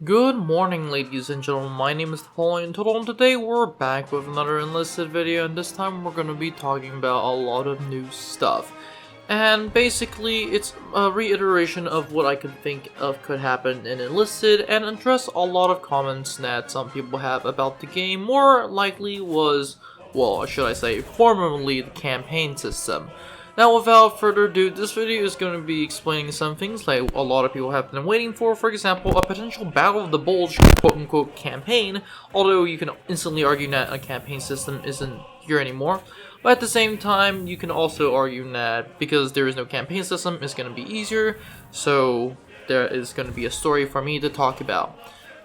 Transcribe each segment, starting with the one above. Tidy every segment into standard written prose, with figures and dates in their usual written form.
Good morning, ladies and gentlemen. My name is Napoleon, and today we're back with another Enlisted video, and this time we're going to be talking about a lot of new stuff. And basically, it's a reiteration of what I could think of could happen in Enlisted, and address a lot of comments that some people have about the game. More likely was, well, should I say, formerly the campaign system. Now, without further ado, this video is going to be explaining some things like a lot of people have been waiting for example, a potential Battle of the Bulge quote-unquote campaign, although you can instantly argue that a campaign system isn't here anymore. But at the same time, you can also argue that because there is no campaign system, it's going to be easier, so there is going to be a story for me to talk about.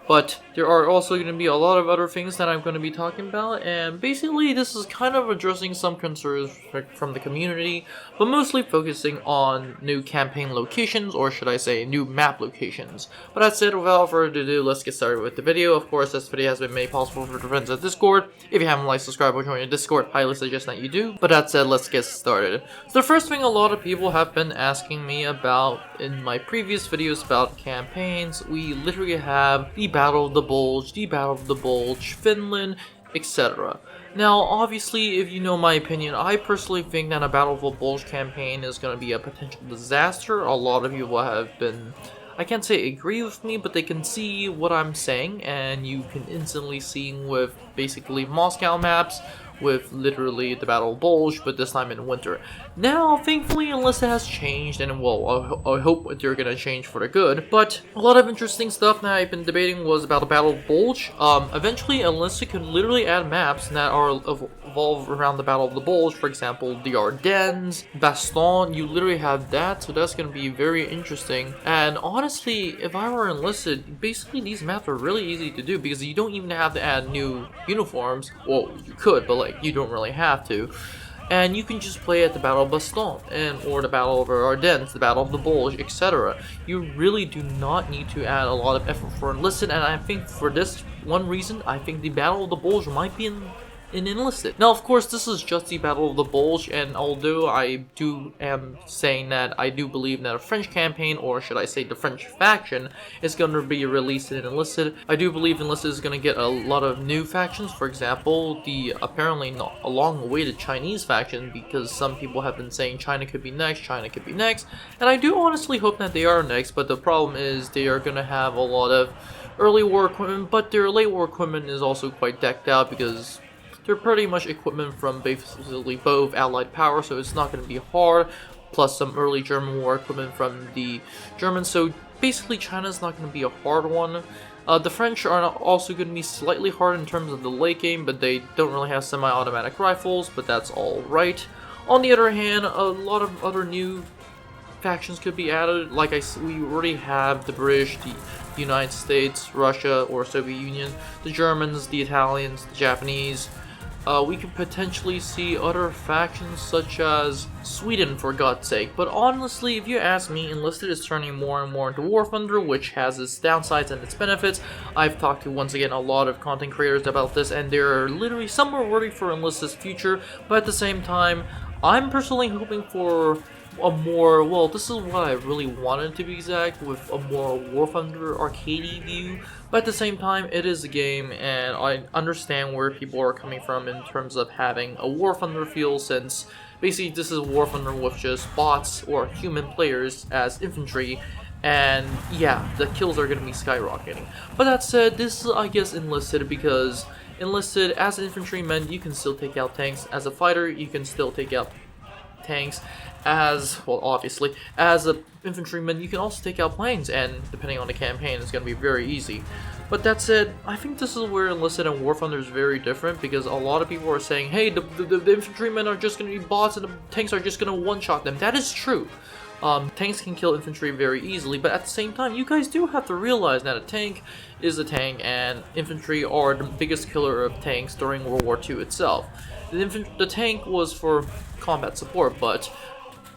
But there are also going to be a lot of other things that I'm going to be talking about, and basically this is kind of addressing some concerns from the community, but mostly focusing on new campaign locations, or should I say new map locations. But that said, without further ado, let's get started with the video. Of course, this video has been made possible for the friends of Discord. If you haven't liked, subscribe, or joined the Discord, highly suggest that you do. But that said, let's get started. So the first thing a lot of people have been asking me about in my previous videos about campaigns, we literally have the Battle of the Bulge, Finland, etc. Now, obviously, if you know my opinion, I personally think that a Battle of the Bulge campaign is going to be a potential disaster. A lot of people have been, I can't say agree with me, but they can see what I'm saying, and you can instantly see with basically Moscow maps, with literally the Battle of Bulge, but this time in winter. Now, thankfully, Enlisted has changed, and well, I hope they're gonna change for the good. But a lot of interesting stuff that I've been debating was about the Battle of Bulge. Eventually, Enlisted could literally add maps that are evolve around the Battle of the Bulge. For example, the Ardennes, Baston. You literally have that, so that's gonna be very interesting. And honestly, if I were Enlisted, basically these maps are really easy to do because you don't even have to add new uniforms. Well, you could, but you don't really have to, and you can just play at the Battle of Baston or the Battle of Ardennes, the Battle of the Bulge, etc. You really do not need to add a lot of effort for Enlisted, and I think for this one reason, I think the Battle of the Bulge might be in Enlisted. Now, of course, this is just the Battle of the Bulge, and although I am saying that I do believe that a French campaign, or should I say the French faction, is going to be released in Enlisted, I do believe Enlisted is going to get a lot of new factions. For example, the apparently not a long-awaited Chinese faction, because some people have been saying China could be next, and I do honestly hope that they are next, but the problem is they are going to have a lot of early war equipment, but their late war equipment is also quite decked out because they're pretty much equipment from basically both allied power, so it's not going to be hard, plus some early German war equipment from the Germans, so basically China's not going to be a hard one. The French are also going to be slightly hard in terms of the late game, but they don't really have semi-automatic rifles, but that's alright. On the other hand, a lot of other new factions could be added. Like we already have the British, the United States, Russia or Soviet Union, the Germans, the Italians, the Japanese. We could potentially see other factions such as Sweden, for God's sake. But honestly, if you ask me, Enlisted is turning more and more into War Thunder, which has its downsides and its benefits. I've talked to, once again, a lot of content creators about this, and they're literally some are worried for Enlisted's future, but at the same time, I'm personally hoping for a more, well, this is what I really wanted to be exact, with a more War Thunder arcadey view, but at the same time, it is a game, and I understand where people are coming from in terms of having a War Thunder feel, since basically this is War Thunder with just bots or human players as infantry, and yeah, the kills are going to be skyrocketing. But that said, this is, I guess, Enlisted, because Enlisted, as an infantryman, you can still take out tanks. As a fighter, you can still take out tanks. As well, obviously, as an infantryman, you can also take out planes, and depending on the campaign, it's going to be very easy. But that said, I think this is where Enlisted and War Thunder is very different, because a lot of people are saying, hey, the infantrymen are just going to be bots, and the tanks are just going to one-shot them. That is true. Tanks can kill infantry very easily, but at the same time, you guys do have to realize that a tank is a tank, and infantry are the biggest killer of tanks during World War II itself. The tank was for combat support, but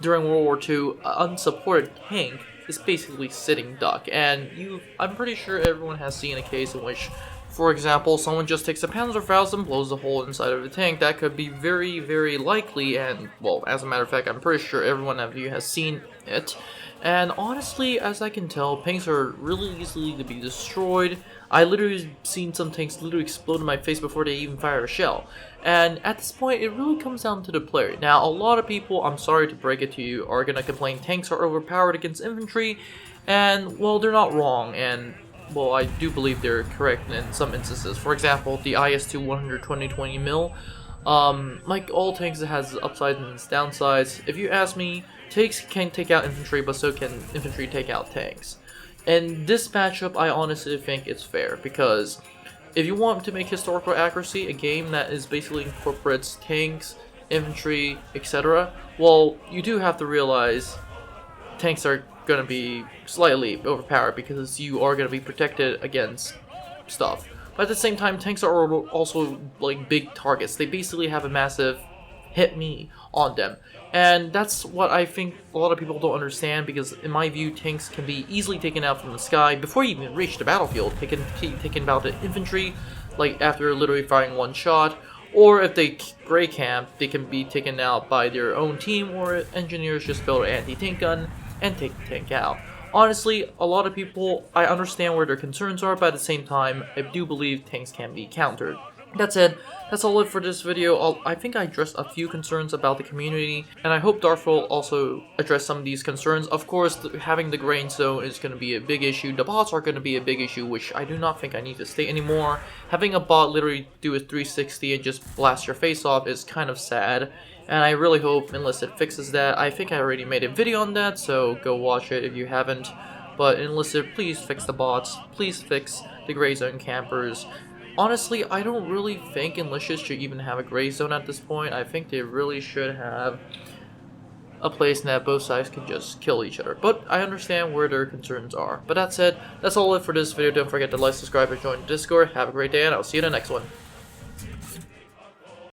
during World War II, an unsupported tank is basically sitting duck, and I'm pretty sure everyone has seen a case in which, for example, someone just takes a Panzerfaust and blows a hole inside of the tank. That could be very, very likely, and, well, as a matter of fact, I'm pretty sure everyone of you has seen it. And honestly, as I can tell, tanks are really easily to be destroyed. I literally seen some tanks literally explode in my face before they even fire a shell. And at this point, it really comes down to the player. Now, a lot of people, I'm sorry to break it to you, are gonna complain tanks are overpowered against infantry, and well, they're not wrong, and well, I do believe they're correct in some instances. For example, the IS-2 120 mil, like all tanks, it has upsides and its downsides. If you ask me, tanks can take out infantry, but so can infantry take out tanks. And this matchup, I honestly think it's fair, because if you want to make historical accuracy a game that is basically incorporates tanks, infantry, etc., well, you do have to realize tanks are going to be slightly overpowered because you are going to be protected against stuff. But at the same time, tanks are also like big targets. They basically have a massive hit me on them. And that's what I think a lot of people don't understand, because in my view, tanks can be easily taken out from the sky before you even reach the battlefield. They can be taken out the infantry, like after literally firing one shot, or if they gray camp, they can be taken out by their own team, or engineers just build an anti-tank gun and take the tank out. Honestly, a lot of people, I understand where their concerns are, but at the same time, I do believe tanks can be countered. That said, that's all it for this video. I think I addressed a few concerns about the community, and I hope Darth will also address some of these concerns. Of course, having the grain zone is going to be a big issue. The bots are going to be a big issue, which I do not think I need to state anymore. Having a bot literally do a 360 and just blast your face off is kind of sad, and I really hope Enlisted fixes that. I think I already made a video on that, so go watch it if you haven't. But Enlisted, please fix the bots. Please fix the gray zone campers. Honestly, I don't really think Enlisted should even have a gray zone at this point. I think they really should have a place that both sides can just kill each other. But I understand where their concerns are. But that said, that's all it for this video. Don't forget to like, subscribe, and join the Discord. Have a great day, and I'll see you in the next one.